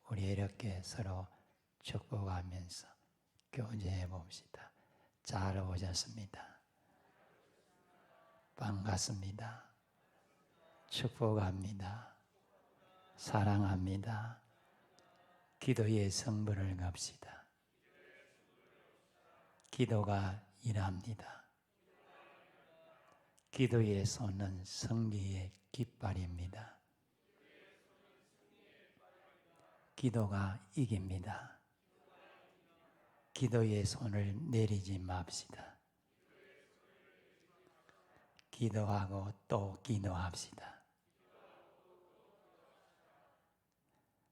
우리 이렇게 서로 축복하면서 교제해 봅시다. 잘 오셨습니다. 반갑습니다. 축복합니다. 사랑합니다. 기도의 성분을 갑시다. 기도가 일합니다. 기도의 손은 승리의 깃발입니다. 기도가 이깁니다. 기도의 손을 내리지 맙시다. 기도하고 또 기도합시다.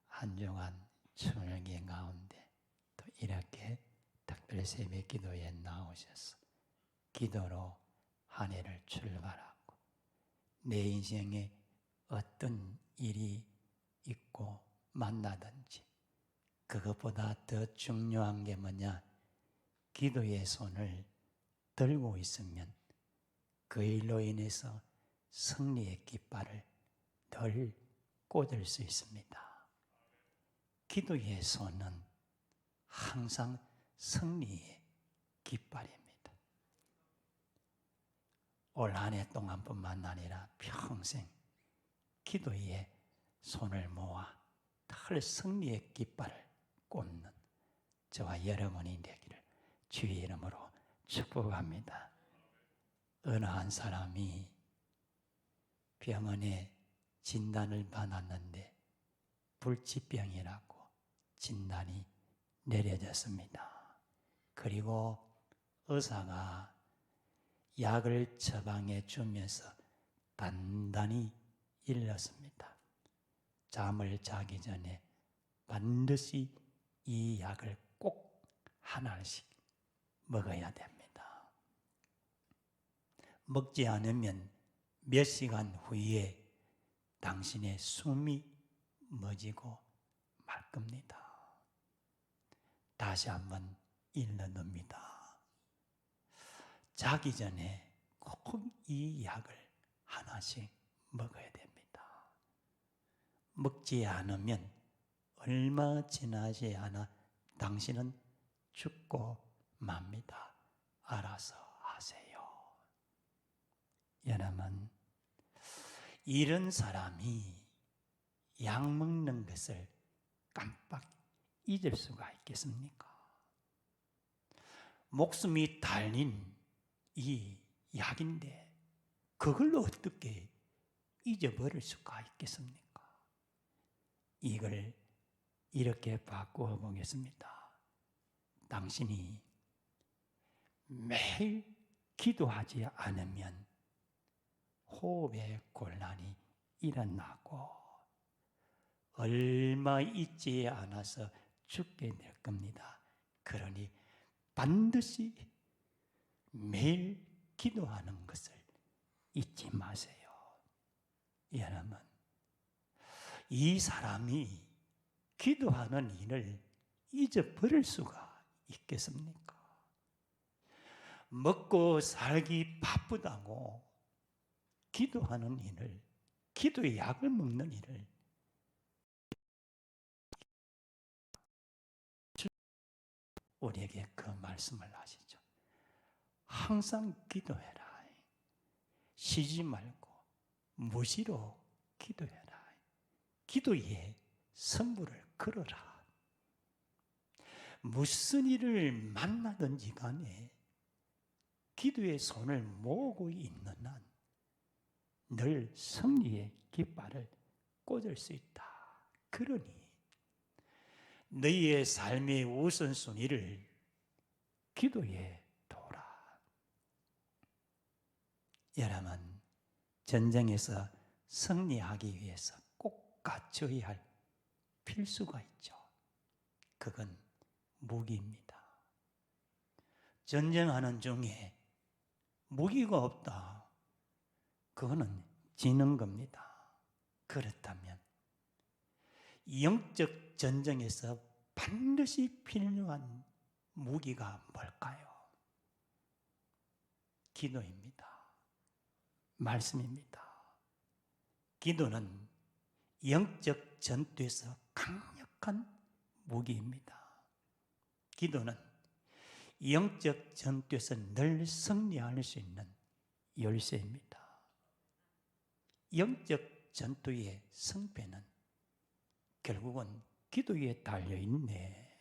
한 주간春기 가운데 또 이렇게 특별 새벽 기도에 나오셔서 기도로 한 해를 출발하고 내 인생에 어떤 일이 있고 만나든지 그것보다 더 중요한 게 뭐냐? 기도의 손을 들고 있으면 그 일로 인해서 승리의 깃발을 덜 꽂을 수 있습니다. 기도의 손은 항상 승리의 깃발입니다. 올 한 해 동안뿐만 아니라 평생 기도의 손을 모아 늘 승리의 깃발을 꽂는 저와 여러분이 되기를 주의 이름으로 축복합니다. 어느 한 사람이 병원에 진단을 받았는데 불치병이라고 진단이 내려졌습니다. 그리고 의사가 약을 처방해 주면서 단단히 일렀습니다. 잠을 자기 전에 반드시 이 약을 꼭 하나씩 먹어야 됩니다. 먹지 않으면 몇 시간 후에 당신의 숨이 멎고 말 겁니다. 다시 한번 일러놓습니다. 자기 전에 꼭 이 약을 하나씩 먹어야 됩니다. 먹지 않으면 얼마 지나지 않아 당신은 죽고 맙니다. 알아서 하세요. 여러분, 이런 사람이 약 먹는 것을 깜빡 잊을 수가 있겠습니까? 목숨이 달린 이 약인데 그걸 어떻게 잊어버릴 수가 있겠습니까? 이걸 이렇게 바꾸어 보겠습니다. 당신이 매일 기도하지 않으면 호흡의 곤란이 일어나고 얼마 있지 않아서 죽게 될 겁니다. 그러니 반드시 매일 기도하는 것을 잊지 마세요. 여러분, 이 사람이 기도하는 일을 잊어버릴 수가 있겠습니까? 먹고 살기 바쁘다고 기도하는 일을, 기도의 약을 먹는 일을 우리에게 그 말씀을 하시죠. 항상 기도해라. 쉬지 말고 무시로 기도해라. 기도의 성부를 걸어라. 무슨 일을 만나든지 간에 기도의 손을 모으고 있는 한 늘 승리의 깃발을 꽂을 수 있다. 그러니 너희의 삶의 우선순위를 기도에 둬라. 여러분, 전쟁에서 승리하기 위해서 꼭 갖춰야 할 필수가 있죠. 그건 무기입니다. 전쟁하는 중에 무기가 없다. 그거는 지는 겁니다. 그렇다면 영적 전쟁에서 반드시 필요한 무기가 뭘까요? 기도입니다. 말씀입니다. 기도는 영적 전투에서 강력한 강력한 무기입니다. 기도는 영적 전투에서 늘 승리할 수 있는 열쇠입니다. 영적 전투의 승패는 결국은 기도에 달려있네.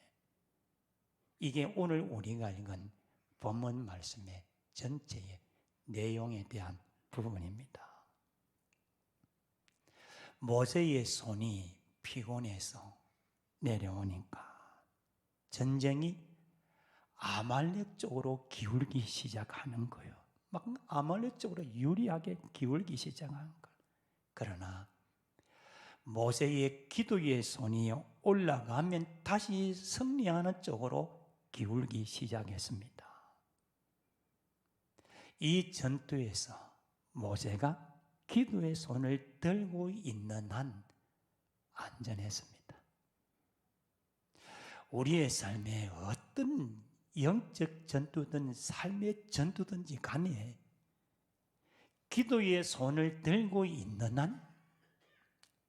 이게 오늘 우리가 읽은 본문 말씀의 전체의 내용에 대한 부분입니다. 모세의 손이 피곤해서 내려오니까 전쟁이 아말렉 쪽으로 기울기 시작하는 거예요. 막 아말렉 쪽으로 유리하게 기울기 시작하는 거예요. 그러나 모세의 기도의 손이 올라가면 다시 승리하는 쪽으로 기울기 시작했습니다. 이 전투에서 모세가 기도의 손을 들고 있는 한 안전했습니다. 우리의 삶에 어떤 영적 전투든 삶의 전투든지 간에 기도의 손을 들고 있는 한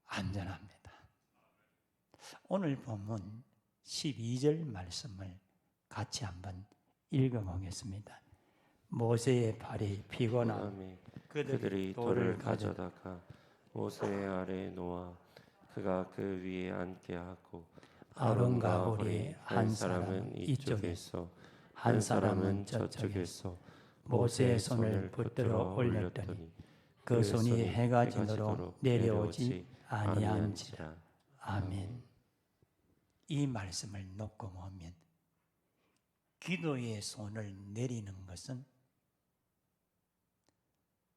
안전합니다. 오늘 본문 12절 말씀을 같이 한번 읽어보겠습니다. 모세의 발이 피곤함에 그들이 돌을 가져다가 모세 아래에 놓아 그가 그 위에 앉게 하고 아론과 홀이 한 사람은 이쪽에서 한 사람은 저쪽에서 모세의 손을 붙들어 올렸더니 그 손이 해가 지도록 내려오지 아니한지라. 아멘. 이 말씀을 놓고 보면 기도의 손을 내리는 것은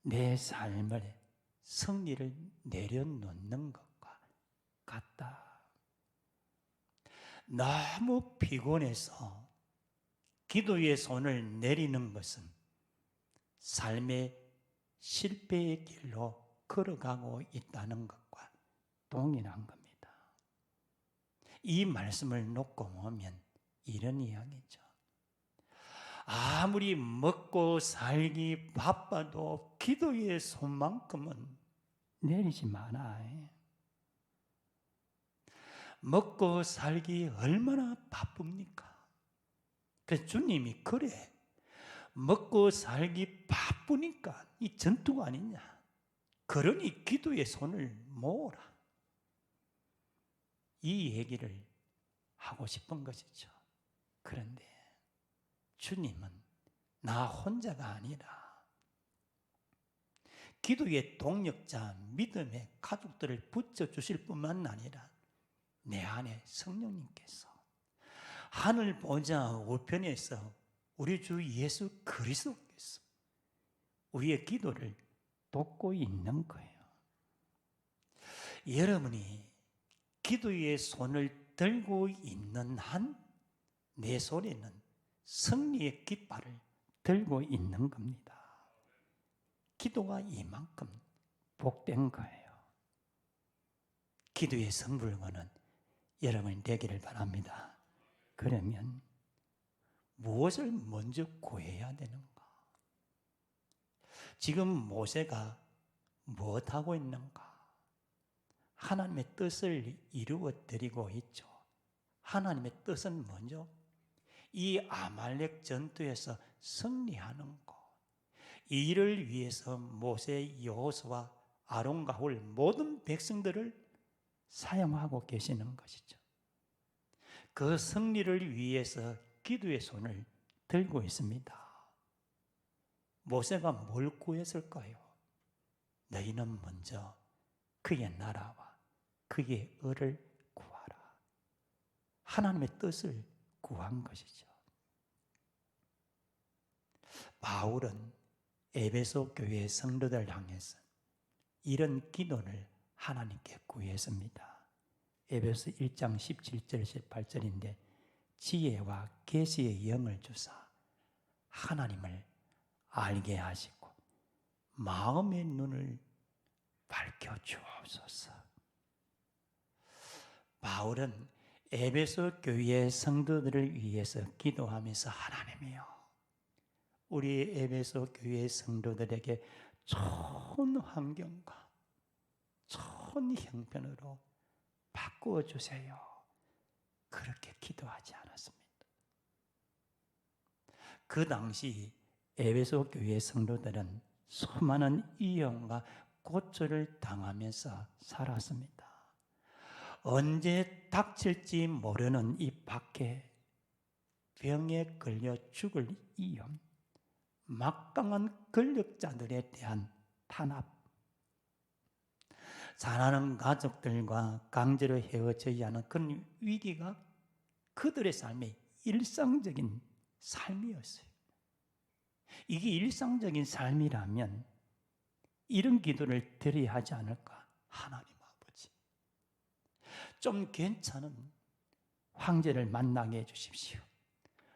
내 삶의 승리를 내려놓는 것과 같다. 너무 피곤해서 기도의 손을 내리는 것은 삶의 실패의 길로 걸어가고 있다는 것과 동일한 겁니다. 이 말씀을 놓고 보면 이런 이야기죠. 아무리 먹고 살기 바빠도 기도의 손만큼은 내리지 마라. 먹고 살기 얼마나 바쁩니까? 그래서 주님이 그래, 먹고 살기 바쁘니까 이 전투가 아니냐, 그러니 기도의 손을 모으라, 이 얘기를 하고 싶은 것이죠. 그런데 주님은 나 혼자가 아니라 기도의 동력자 믿음의 가족들을 붙여주실 뿐만 아니라 내 안에 성령님께서 하늘 보좌 우편에서 우리 주 예수 그리스도께서 우리의 기도를 돕고 있는 거예요. 여러분이 기도의 손을 들고 있는 한 내 손에는 승리의 깃발을 들고 있는 겁니다. 기도가 이만큼 복된 거예요. 기도의 선불권은 여러분이 되기를 바랍니다. 그러면 무엇을 먼저 구해야 되는가? 지금 모세가 무엇하고 있는가? 하나님의 뜻을 이루어 드리고 있죠. 하나님의 뜻은 먼저 이 아말렉 전투에서 승리하는 것, 이 일을 위해서 모세, 여호수아, 아론과 홀 모든 백성들을 사용하고 계시는 것이죠. 그 승리를 위해서 기도의 손을 들고 있습니다. 모세가 뭘 구했을까요? 너희는 먼저 그의 나라와 그의 의를 구하라. 하나님의 뜻을 구한 것이죠. 바울은 에베소 교회의 성도들 향해서 이런 기도를 하나님께 구했습니다. 에베소 1장 17절 18절인데 지혜와 계시의 영을 주사 하나님을 알게 하시고 마음의 눈을 밝혀 주옵소서. 바울은 에베소 교회의 성도들을 위해서 기도하면서 하나님이여, 우리 에베소 교회의 성도들에게 좋은 환경과 좋은 형편으로 바꾸어 주세요. 그렇게 기도하지 않았습니다. 그 당시 에베소 교회 성도들은 수많은 위험과 고초를 당하면서 살았습니다. 언제 닥칠지 모르는 이 밖에 병에 걸려 죽을 위험, 막강한 권력자들에 대한 탄압, 사랑하는 가족들과 강제로 헤어져야 하는 그런 위기가 그들의 삶의 일상적인 삶이었어요. 이게 일상적인 삶이라면 이런 기도를 드려야 하지 않을까? 하나님 아버지, 좀 괜찮은 황제를 만나게 해주십시오.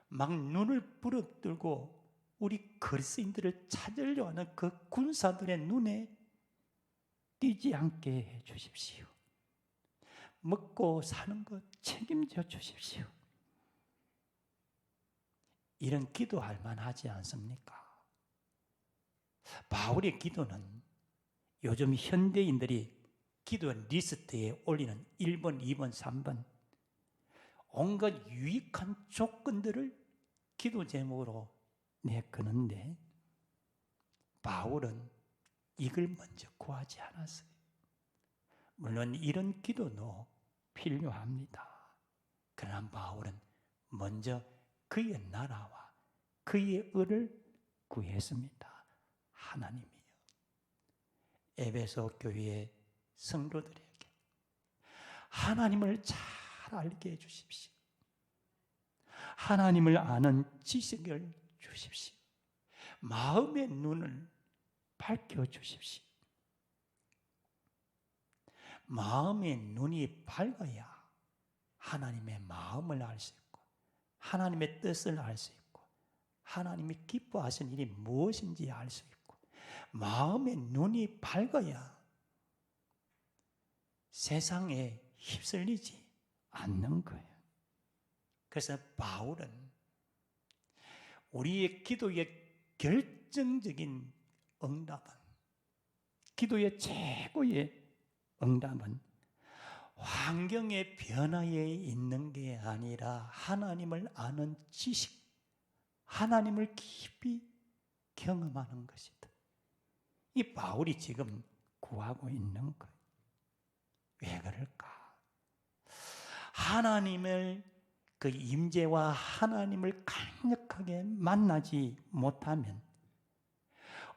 막 눈을 부릅뜨고 우리 그리스도인들을 찾으려 하는 그 군사들의 눈에 띄지 않게 해주십시오. 먹고 사는 것 책임져 주십시오. 이런 기도할 만하지 않습니까? 바울의 기도는 요즘 현대인들이 기도 리스트에 올리는 1번, 2번, 3번 온갖 유익한 조건들을 기도 제목으로 내거는데 바울은 이걸 먼저 구하지 않았어요. 물론 이런 기도도 필요합니다. 그러나 바울은 먼저 그의 나라와 그의 의를 구했습니다. 하나님이여, 에베소 교회의 성도들에게 하나님을 잘 알게 해주십시오. 하나님을 아는 지식을 주십시오. 마음의 눈을 밝혀주십시오. 마음의 눈이 밝아야 하나님의 마음을 알 수 있고 하나님의 뜻을 알 수 있고 하나님이 기뻐하시는 일이 무엇인지 알 수 있고 마음의 눈이 밝아야 세상에 휩쓸리지 않는 거예요. 그래서 바울은 우리의 기도의 결정적인 응답은, 기도의 최고의 응답은 환경의 변화에 있는 게 아니라 하나님을 아는 지식, 하나님을 깊이 경험하는 것이다. 이 바울이 지금 구하고 있는 거예요. 왜 그럴까? 하나님을 그 임재와 하나님을 강력하게 만나지 못하면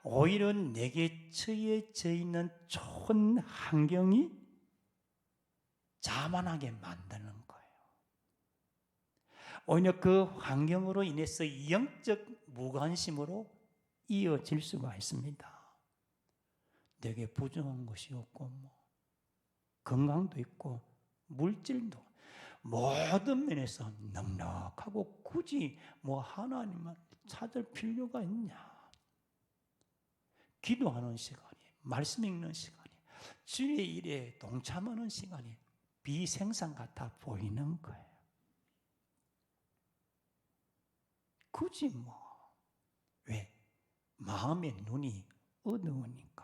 오히려 내게 처해져 있는 좋은 환경이 자만하게 만드는 거예요. 오히려 그 환경으로 인해서 영적 무관심으로 이어질 수가 있습니다. 내게 부정한 것이 없고 건강도 있고 물질도 모든 면에서 넉넉하고 굳이 하나님만 찾을 필요가 있냐? 기도하는 시간이, 말씀 읽는 시간이, 주의 일에 동참하는 시간이 비생산 같아 보이는 거예요. 굳이 왜? 마음의 눈이 어두우니까.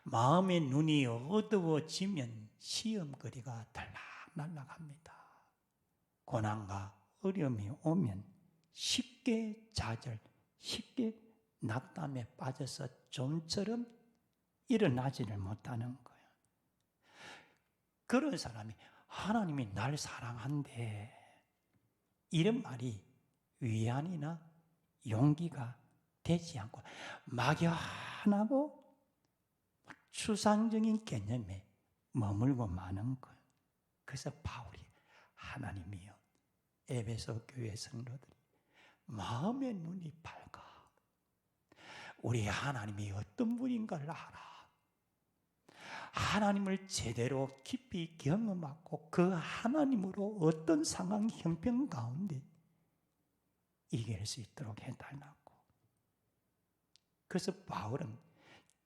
마음의 눈이 어두워지면 시험거리가 달락날락합니다. 고난과 어려움이 오면 쉽게 좌절, 쉽게 낙담에 빠져서 좀처럼 일어나지를 못하는 거예요. 그런 사람이 하나님이 날 사랑한대, 이런 말이 위안이나 용기가 되지 않고 막연하고 추상적인 개념에 머물고 마는 거예요. 그래서 바울이 하나님이여, 에베소 교회 성도들이 마음의 눈이 밝아 우리 하나님이 어떤 분인가를 알아. 하나님을 제대로 깊이 경험하고 그 하나님으로 어떤 상황 형편 가운데 이길 수 있도록 해달라고. 그래서 바울은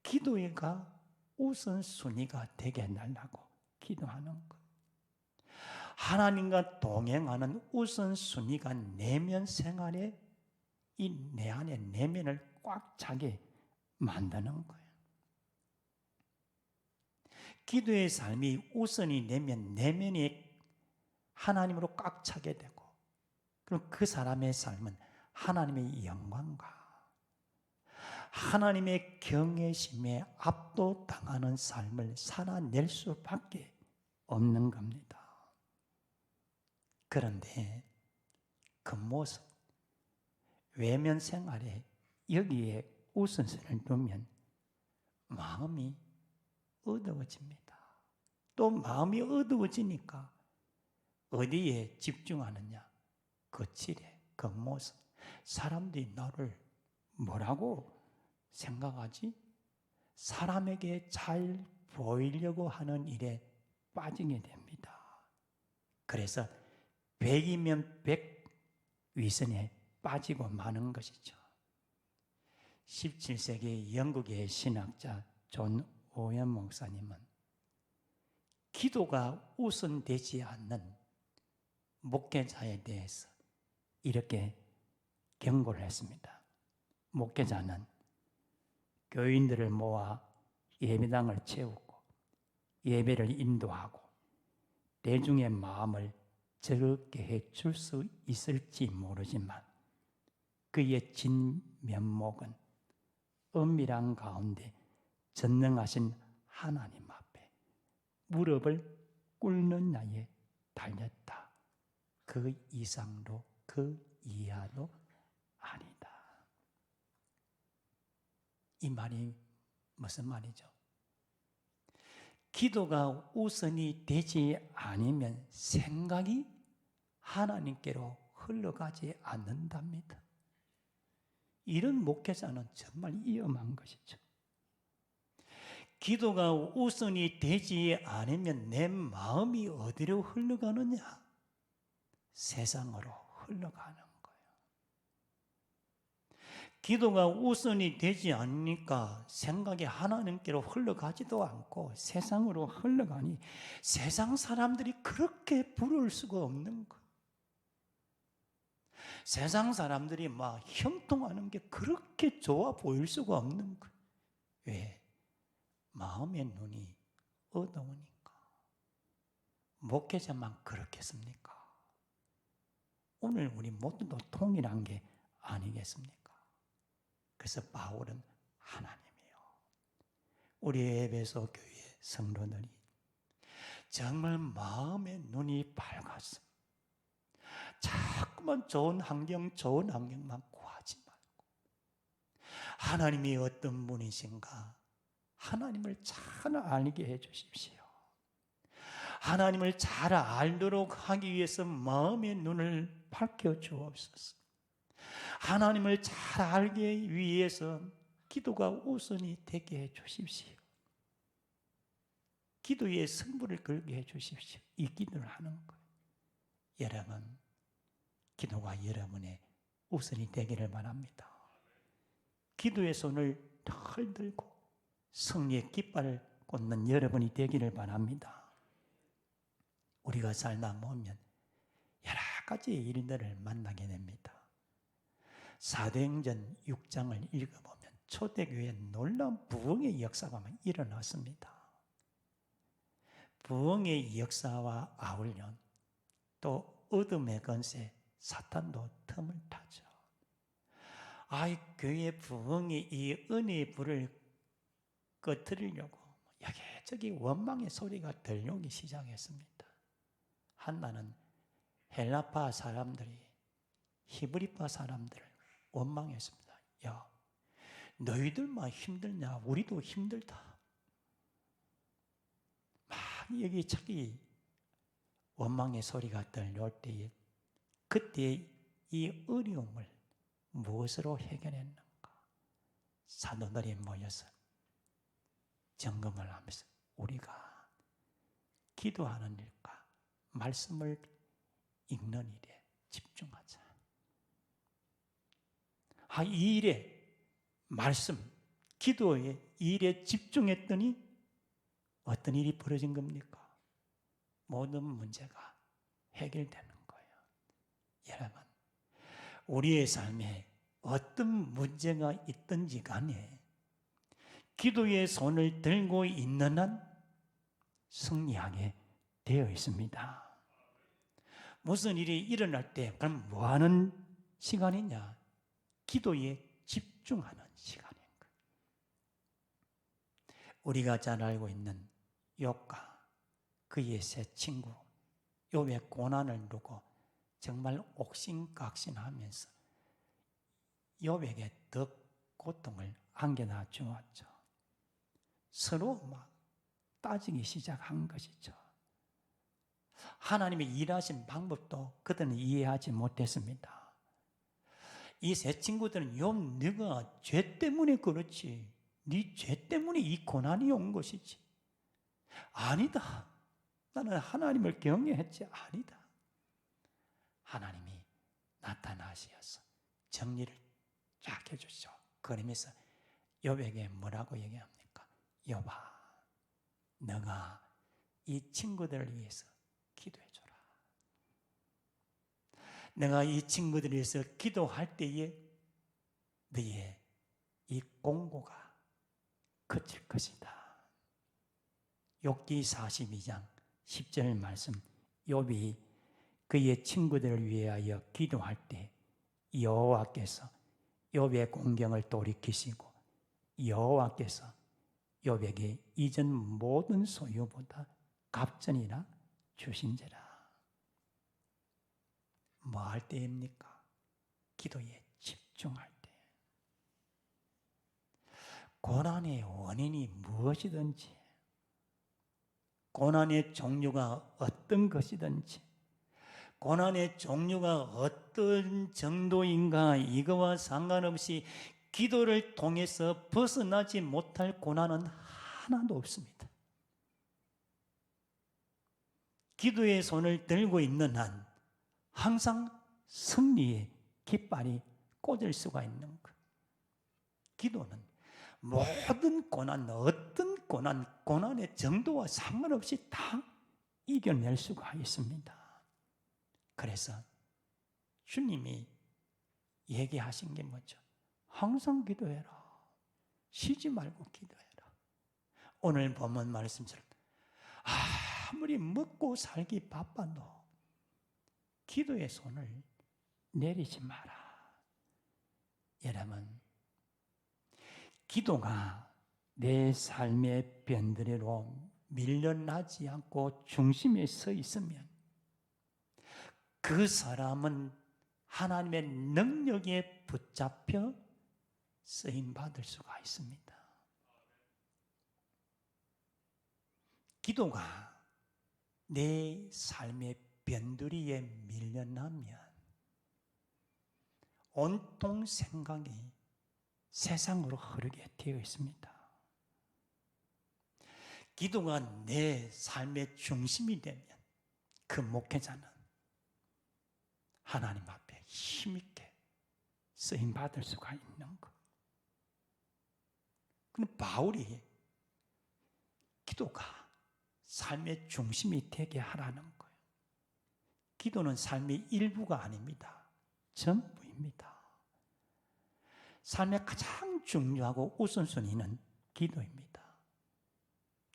기도가 우선순위가 되게 해달라고 기도하는 거예요. 하나님과 동행하는 우선순위가 내면 생활에 이 내 안에 내면을 꽉 차게 만드는 거예요. 기도의 삶이 우선이 되면 내면이 하나님으로 꽉 차게 되고, 그럼 그 사람의 삶은 하나님의 영광과 하나님의 경외심에 압도당하는 삶을 살아낼 수밖에 없는 겁니다. 그런데 그 모습, 외면 생활에 여기에 우선순위를 두면 마음이 어두워집니다. 또 마음이 어두워지니까 어디에 집중하느냐? 거칠에, 겉모습. 사람들이 나를 뭐라고 생각하지? 사람에게 잘 보이려고 하는 일에 빠지게 됩니다. 그래서 100이면 100 위선에 빠지고 마는 것이죠. 17세기 영국의 신학자 존 오웬 목사님은 기도가 우선되지 않는 목회자에 대해서 이렇게 경고를 했습니다. 목회자는 교인들을 모아 예배당을 채우고 예배를 인도하고 대중의 마음을 즐겁게 해줄 수 있을지 모르지만 그의 진면목은 은밀한 가운데 전능하신 하나님 앞에 무릎을 꿇는 나에 달렸다. 그 이상도 그 이하도 아니다. 이 말이 무슨 말이죠? 기도가 우선이 되지 않으면 생각이 하나님께로 흘러가지 않는답니다. 이런 목회자는 정말 위험한 것이죠. 기도가 우선이 되지 않으면 내 마음이 어디로 흘러가느냐? 세상으로 흘러가는 거예요. 기도가 우선이 되지 않으니까 생각이 하나님께로 흘러가지도 않고 세상으로 흘러가니 세상 사람들이 그렇게 부러울 수가 없는 거예요. 세상 사람들이 막 형통하는 게 그렇게 좋아 보일 수가 없는 거예요. 왜? 마음의 눈이 어두우니까. 목회자만 그렇겠습니까? 오늘 우리 모두도 동일한 게 아니겠습니까? 그래서 바울은 하나님이요. 우리 에베소 교회 성도들이 정말 마음의 눈이 밝았습니다. 자꾸만 좋은 환경만 구하지 말고 하나님이 어떤 분이신가 하나님을 잘 알게 해 주십시오. 하나님을 잘 알도록 하기 위해서 마음의 눈을 밝혀 주옵소서. 하나님을 잘 알기 위해서 기도가 우선이 되게 해 주십시오. 기도에 승부를 걸게 해 주십시오. 이 기도를 하는 거예요. 여러분, 기도가 여러분의 우선이 되기를 바랍니다. 기도의 손을 덜 들고 승리의 깃발을 꽂는 여러분이 되기를 바랍니다. 우리가 살다 보면 여러 가지 일들을 만나게 됩니다. 사도행전 6장을 읽어보면 초대교회에 놀라운 부흥의 역사가 일어났습니다. 부흥의 역사와 아울러 또 어둠의 권세 사탄도 틈을 타죠. 교회 부흥이 이 은혜의 불을 꺼뜨리려고 여기저기 원망의 소리가 들려오기 시작했습니다. 한나는 헬라파 사람들이 히브리파 사람들을 원망했습니다. 야, 너희들만 힘들냐? 우리도 힘들다. 막 여기저기 원망의 소리가 들려올 때에 그때 이 어려움을 무엇으로 해결했는가? 사도들이 모여서 점검을 하면서 우리가 기도하는 일과 말씀을 읽는 일에 집중하자. 이 일에 말씀, 기도에 이 일에 집중했더니 어떤 일이 벌어진 겁니까? 모든 문제가 해결되는 거예요. 여러분, 우리의 삶에 어떤 문제가 있든지 간에 기도의 손을 들고 있는 한 승리하게 되어 있습니다. 무슨 일이 일어날 때 그럼 뭐 하는 시간이냐? 기도에 집중하는 시간인 거예요. 우리가 잘 알고 있는 욥과 그의 세 친구 욥의 고난을 두고 정말 옥신각신하면서 욥에게 더 고통을 안겨다 주었죠. 서로 막 따지기 시작한 것이죠. 하나님의 일하신 방법도 그들은 이해하지 못했습니다. 이 세 친구들은 욥 네가 죄 때문에 그렇지, 네 죄 때문에 이 고난이 온 것이지. 아니다. 나는 하나님을 경외했지. 아니다. 하나님이 나타나셔서 정리를 쫙 해주죠. 그러면서 욥에게 뭐라고 얘기합니까? 욥아, 너가 이 친구들을 위해서 기도해줘라. 내가 이 친구들을 위해서 기도할 때에 너의 이 공고가 그칠 것이다. 욥기 42장 10절 말씀, 욥이 그의 친구들을 위하여 기도할 때 여호와께서 욥의 공경을 돌이키시고 여호와께서 욥에게 이전 모든 소유보다 갑전이나 주신지라. 뭐 할 때입니까? 기도에 집중할 때. 고난의 원인이 무엇이든지, 고난의 종류가 어떤 것이든지, 고난의 종류가 어떤 정도인가 이거와 상관없이 기도를 통해서 벗어나지 못할 고난은 하나도 없습니다. 기도의 손을 들고 있는 한 항상 승리의 깃발이 꽂을 수가 있는 것. 기도는 모든 고난, 어떤 고난의 정도와 상관없이 다 이겨낼 수가 있습니다. 그래서 주님이 얘기하신 게 뭐죠? 항상 기도해라. 쉬지 말고 기도해라. 오늘 본문 말씀처럼 아무리 먹고 살기 바빠도 기도의 손을 내리지 마라. 여러분, 기도가 내 삶의 변두리로 밀려나지 않고 중심에 서 있으면 그 사람은 하나님의 능력에 붙잡혀 쓰임받을 수가 있습니다. 기도가 내 삶의 변두리에 밀려나면 온통 생각이 세상으로 흐르게 되어 있습니다. 기도가 내 삶의 중심이 되면 그 목회자는 하나님 앞에 힘있게 쓰임받을 수가 있는 것. 근데 바울이 기도가 삶의 중심이 되게 하라는 거예요. 기도는 삶의 일부가 아닙니다. 전부입니다. 삶의 가장 중요하고 우선순위는 기도입니다.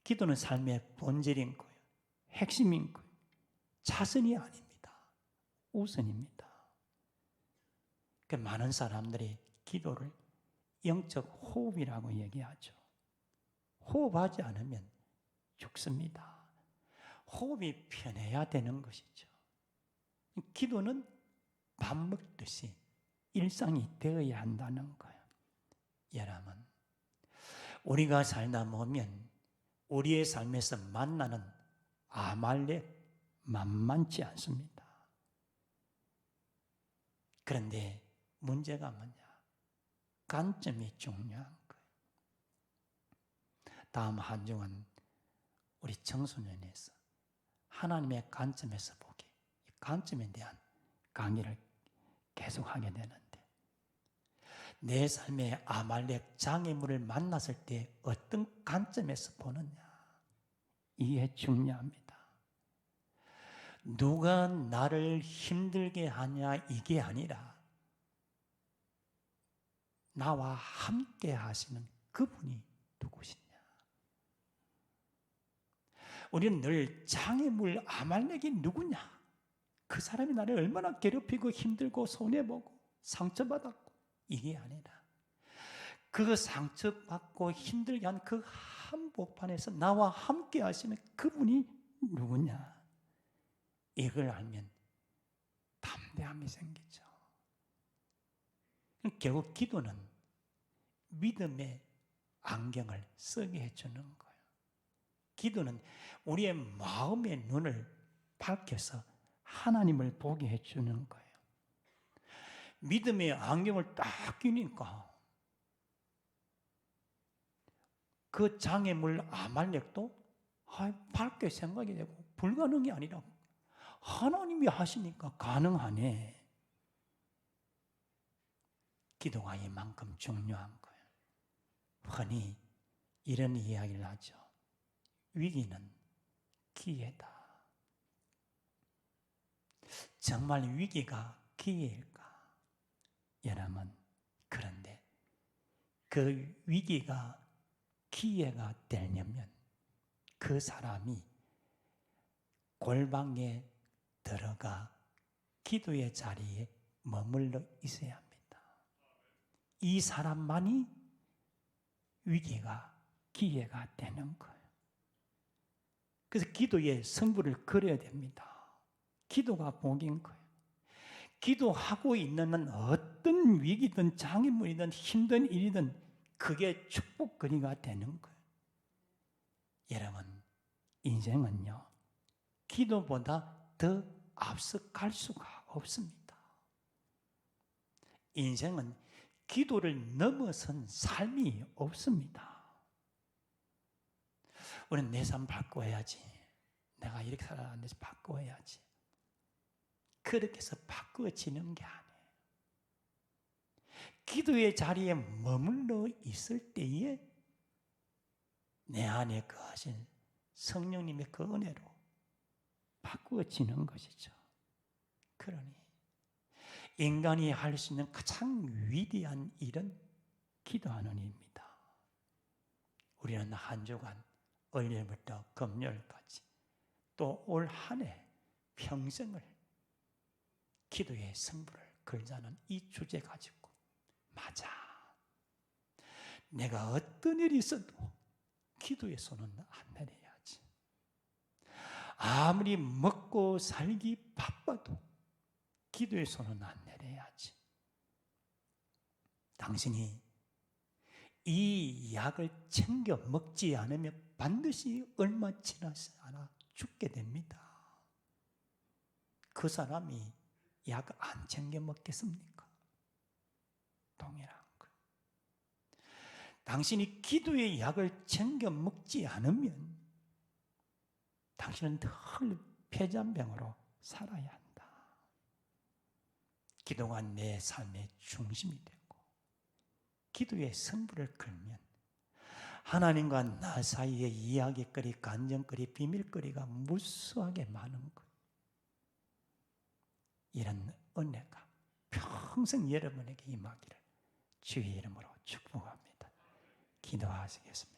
기도는 삶의 본질인 거예요. 핵심인 거예요. 차선이 아닙니다. 우선입니다. 많은 사람들이 기도를 영적 호흡이라고 얘기하죠. 호흡하지 않으면 죽습니다. 호흡이 편해야 되는 것이죠. 기도는 밥 먹듯이 일상이 되어야 한다는 거예요. 여러분, 우리가 살다 보면 우리의 삶에서 만나는 아말렉 만만치 않습니다. 그런데 문제가 뭐냐? 관점이 중요한 거예요. 다음 한 주간 우리 청소년에서 하나님의 관점에서 보기, 이 관점에 대한 강의를 계속하게 되는데, 내 삶의 아말렉 장애물을 만났을 때 어떤 관점에서 보느냐, 이게 중요합니다. 누가 나를 힘들게 하냐 이게 아니라 나와 함께 하시는 그분이 누구시냐. 우리는 늘 장애물 아말렉이 누구냐, 그 사람이 나를 얼마나 괴롭히고 힘들고 손해보고 상처받았고, 이게 아니라 그 상처받고 힘들게 한 그 한복판에서 나와 함께 하시는 그분이 누구냐? 이걸 알면 담대함이 생기죠. 결국 기도는 믿음의 안경을 쓰게 해주는 거예요. 기도는 우리의 마음의 눈을 밝혀서 하나님을 보게 해주는 거예요. 믿음의 안경을 딱 끼니까 그 장애물 아말렉도 밝게 생각이 되고 불가능이 아니라 하나님이 하시니까 가능하네. 기도가 이만큼 중요한 거예요. 흔히 이런 이야기를 하죠. 위기는 기회다. 정말 위기가 기회일까? 여러분, 그런데 그 위기가 기회가 되려면 그 사람이 골방에 들어가 기도의 자리에 머물러 있어야 합니다. 이 사람만이 위기가 기회가 되는 거예요. 그래서 기도의 승부를 걸어야 됩니다. 기도가 복인 거예요. 기도하고 있는 한 어떤 위기든 장애물이든 힘든 일이든 그게 축복거리가 되는 거예요. 여러분, 인생은요, 기도보다 더 앞서 갈 수가 없습니다. 인생은 기도를 넘어선 삶이 없습니다. 우리는 내 삶 바꿔야지. 내가 이렇게 살아왔는데 바꿔야지. 그렇게 해서 바꿔지는 게 아니에요. 기도의 자리에 머물러 있을 때에 내 안에 거하신 성령님의 그 은혜로 바꾸어지는 것이죠. 그러니 인간이 할 수 있는 가장 위대한 일은 기도하는 일입니다. 우리는 한 주간 월요일부터 금요일까지 또 올 한 해 평생을 기도의 승부를 걸자는 이 주제 가지고, 맞아, 내가 어떤 일이 있어도 기도의 손은 안 내려야지. 아무리 먹고 살기 바빠도 기도의 손은 안 내려야지. 당신이 이 약을 챙겨 먹지 않으면 반드시 얼마 지나지 않아 죽게 됩니다. 그 사람이 약 안 챙겨 먹겠습니까? 동일한 거. 당신이 기도의 약을 챙겨 먹지 않으면 당신은 늘 폐잔병으로 살아야 한다. 기도가 내 삶의 중심이 되고 기도의 승부를 걸면 하나님과 나 사이의 이야기거리, 간증거리, 비밀거리가 무수하게 많은 것. 이런 은혜가 평생 여러분에게 임하기를 주의 이름으로 축복합니다. 기도하시겠습니다.